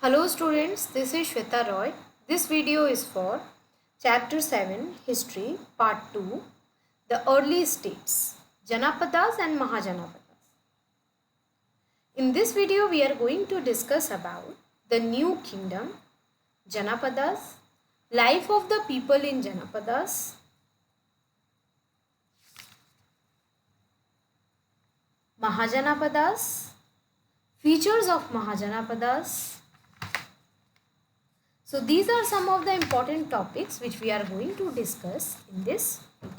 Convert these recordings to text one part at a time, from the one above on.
Hello students, this is Shweta Roy. This video is for Chapter 7 History Part 2 The Early States Janapadas and Mahajanapadas. In this video we are going to discuss about the new kingdom, Janapadas, life of the people in Janapadas, Mahajanapadas, features of Mahajanapadas. So these are some of the important topics which we are going to discuss in this video.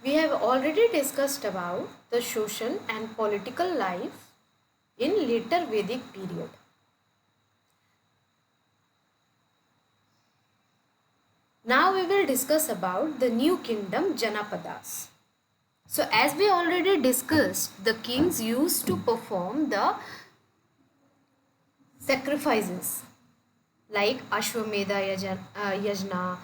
We have already discussed about the social and political life in later Vedic period. Now we will discuss about the new kingdom Janapadas. So as we already discussed, the kings used to perform the sacrifices like Ashwamedha Yajna,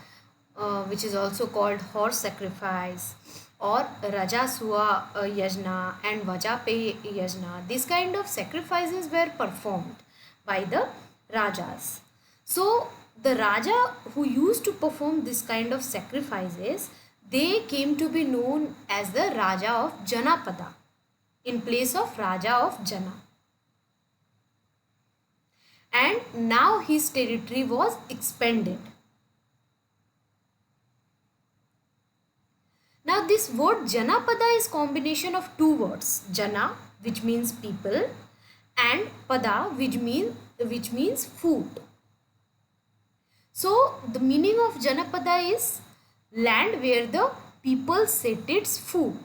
which is also called horse sacrifice, or Rajasuya Yajna and Vajape Yajna. These kind of sacrifices were performed by the Rajas. So the Raja who used to perform this kind of sacrifices, they came to be known as the Raja of Janapada in place of Raja of Jana. And now his territory was expanded. Now this word Janapada is combination of two words, Jana, which means people, and Pada, which means food. So the meaning of Janapada is land where the people set its food.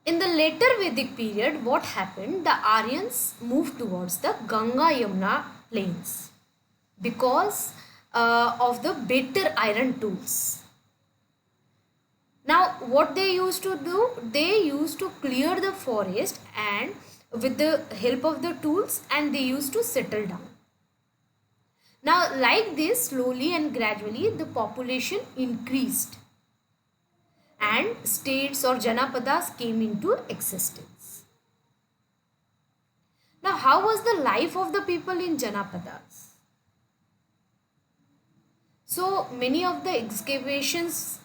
In the later Vedic period, what happened? The Aryans moved towards the Ganga Yamuna plains because of the better iron tools. Now, what they used to do? They used to clear the forest and with the help of the tools, and they used to settle down. Now, like this, slowly and gradually, the population increased and states or Janapadas came into existence. Now, how was the life of the people in Janapadas? So, many of the excavations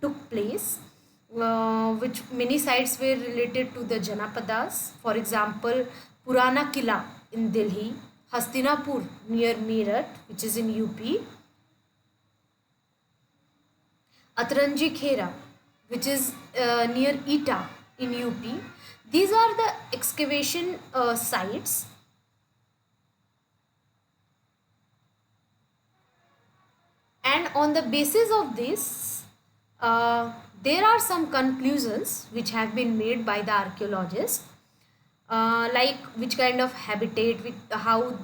took place, which many sites were related to the Janapadas. For example, Purana Killa in Delhi, Hastinapur near Meerut, which is in UP, Atranji Khera, which is near Eta in UP. These are the excavation sites. And on the basis of this, there are some conclusions which have been made by the archaeologists, like which kind of habitat, how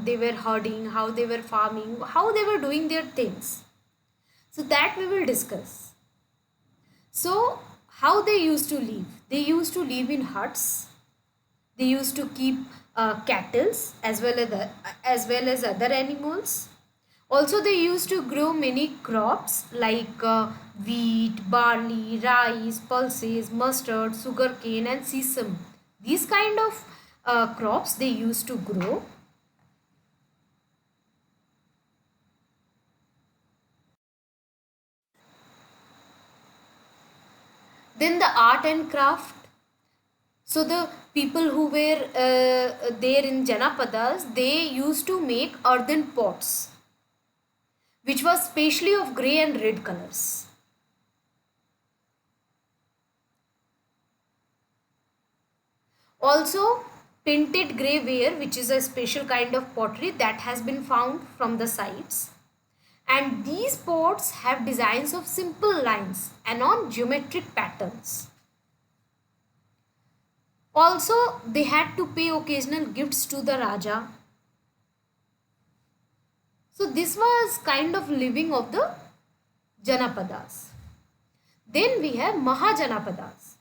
they were herding, how they were farming, how they were doing their things. So that we will discuss. So how they used to live? They used to live in huts. They used to keep cattle as well as other animals. Also, they used to grow many crops like wheat, barley, rice, pulses, mustard, sugarcane, and sesame. These kind of crops they used to grow. Then the art and craft. So the people who were there in Janapadas, they used to make earthen pots, which was specially of grey and red colors. Also, painted grey ware, which is a special kind of pottery that has been found from the sites. And these pots have designs of simple lines and on geometric patterns. Also, they had to pay occasional gifts to the Raja. So this was kind of living of the Janapadas. Then we have Mahajanapadas.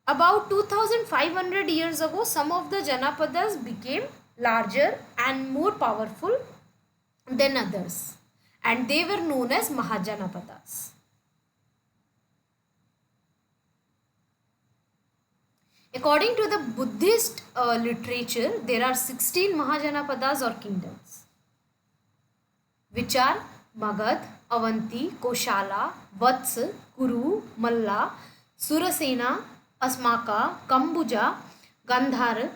About 2500 years ago, some of the Janapadas became larger and more powerful than others, and they were known as Mahajanapadas. According to the Buddhist literature, there are 16 Mahajanapadas or kingdoms, which are Magad, Avanti, Koshala, Vats, Kuru, Malla, Surasena, Asmaka, Kambuja, Gandhar,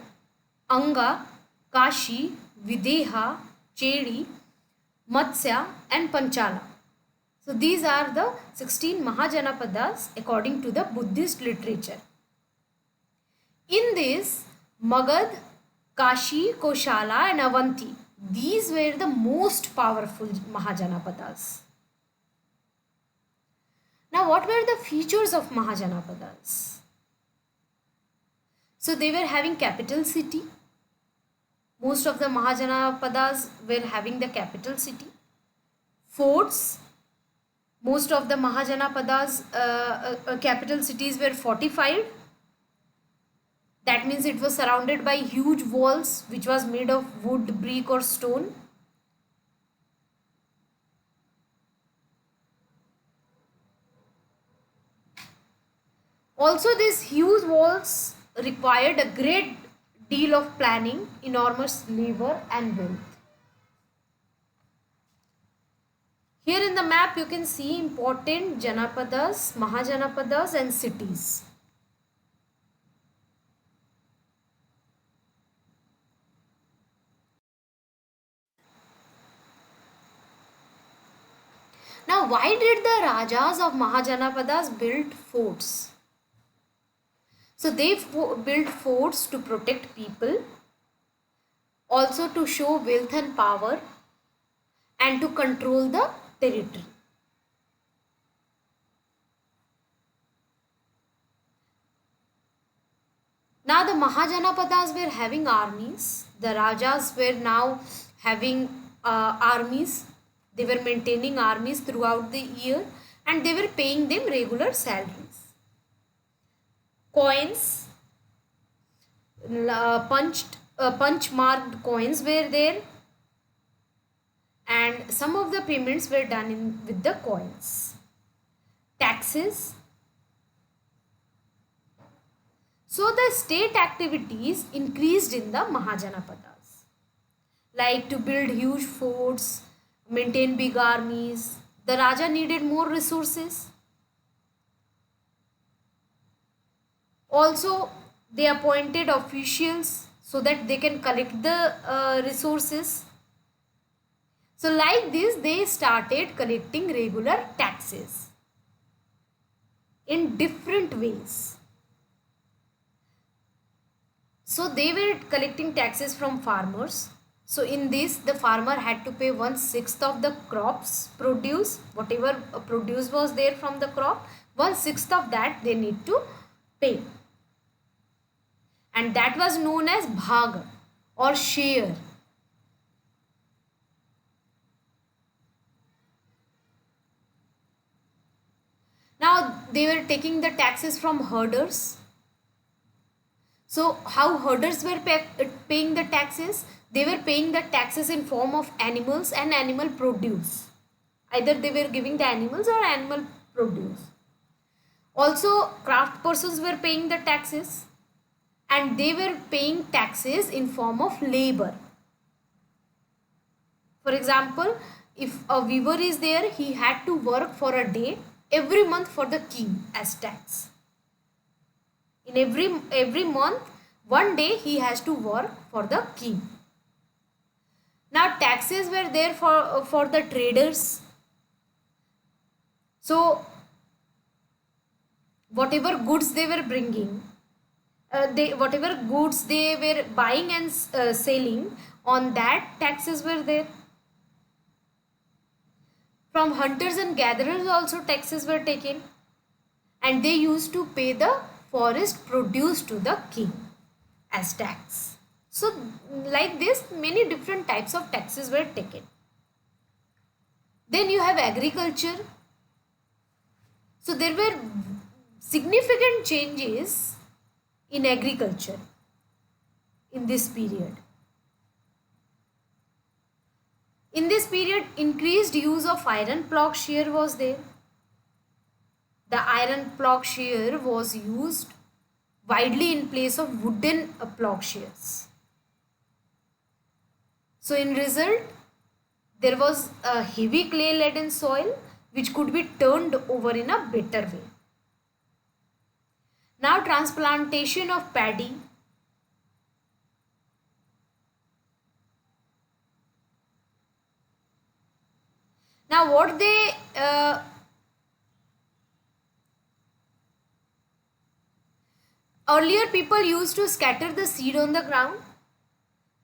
Anga, Kashi, Videha, Chedi, Matsya and Panchala. So these are the 16 Mahajanapadas according to the Buddhist literature. In this, Magad, Kashi, Koshala and Avanti, these were the most powerful Mahajanapadas. Now what were the features of Mahajanapadas? So they were having capital city. Most of the Mahajanapadas were having the capital city. Forts. Most of the Mahajanapadas capital cities were fortified. That means it was surrounded by huge walls which was made of wood, brick or stone. Also, these huge walls required a great deal of planning, enormous labor and wealth. Here in the map you can see important Janapadas, Mahajanapadas and cities. Now, why did the Rajas of Mahajanapadas build forts? So they built forts to protect people, also to show wealth and power, and to control the territory. Now the Mahajanapadas were having armies. The Rajas were now having armies. They were maintaining armies throughout the year and they were paying them regular salaries. Coins, punch marked coins were there, and some of the payments were done with the coins. Taxes. So the state activities increased in the Mahajanapadas, like to build huge forts, maintain big armies. The Raja needed more resources. Also, they appointed officials so that they can collect the resources. So like this, they started collecting regular taxes in different ways. So they were collecting taxes from farmers. So in this, the farmer had to pay 1/6 of the crops produce, whatever produce was there from the crop, 1/6 of that they need to pay. And that was known as bhag or share. Now they were taking the taxes from herders. So how herders were paying the taxes? They were paying the taxes in form of animals and animal produce. Either they were giving the animals or animal produce. Also, craft persons were paying the taxes and they were paying taxes in form of labor. For example, if a weaver is there, he had to work for a day every month for the king as tax. In every month, one day he has to work for the king. Now taxes were there for the traders. So whatever goods they were bringing, whatever goods they were buying and selling, on that taxes were there. From hunters and gatherers also taxes were taken, and they used to pay the forest produce to the king as tax. So like this, many different types of taxes were taken. Then you have agriculture. So there were significant changes in agriculture in this period. In this period, increased use of iron plowshare was there. The iron plowshare was used widely in place of wooden plowshares. So in result, there was a heavy clay laden soil which could be turned over in a better way. Now transplantation of paddy. Now what they earlier people used to scatter the seed on the ground,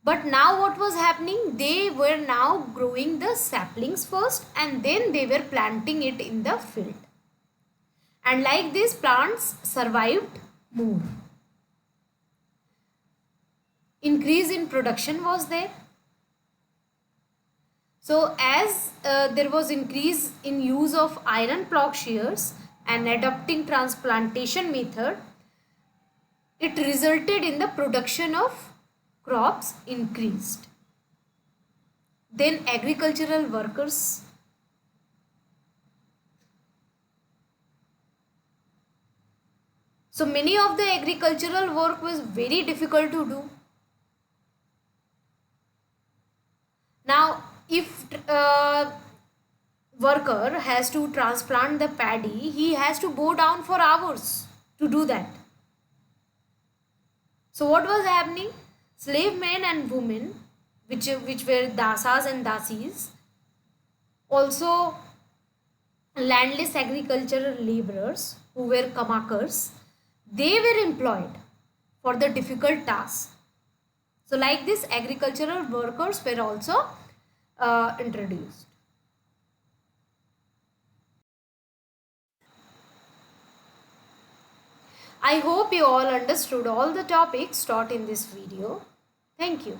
but now what was happening, they were now growing the saplings first and then they were planting it in the field, and like this plants survived more. Increase in production was there. So as there was increase in use of iron plowshares and adopting transplantation method, it resulted in the production of crops increased. Then agricultural workers. So many of the agricultural work was very difficult to do. Now if worker has to transplant the paddy, he has to go down for hours to do that. So what was happening? Slave men and women, which were dasas and dasis, also landless agricultural laborers who were kamakars, they were employed for the difficult tasks. So like this, agricultural workers were also introduced. I hope you all understood all the topics taught in this video. Thank you.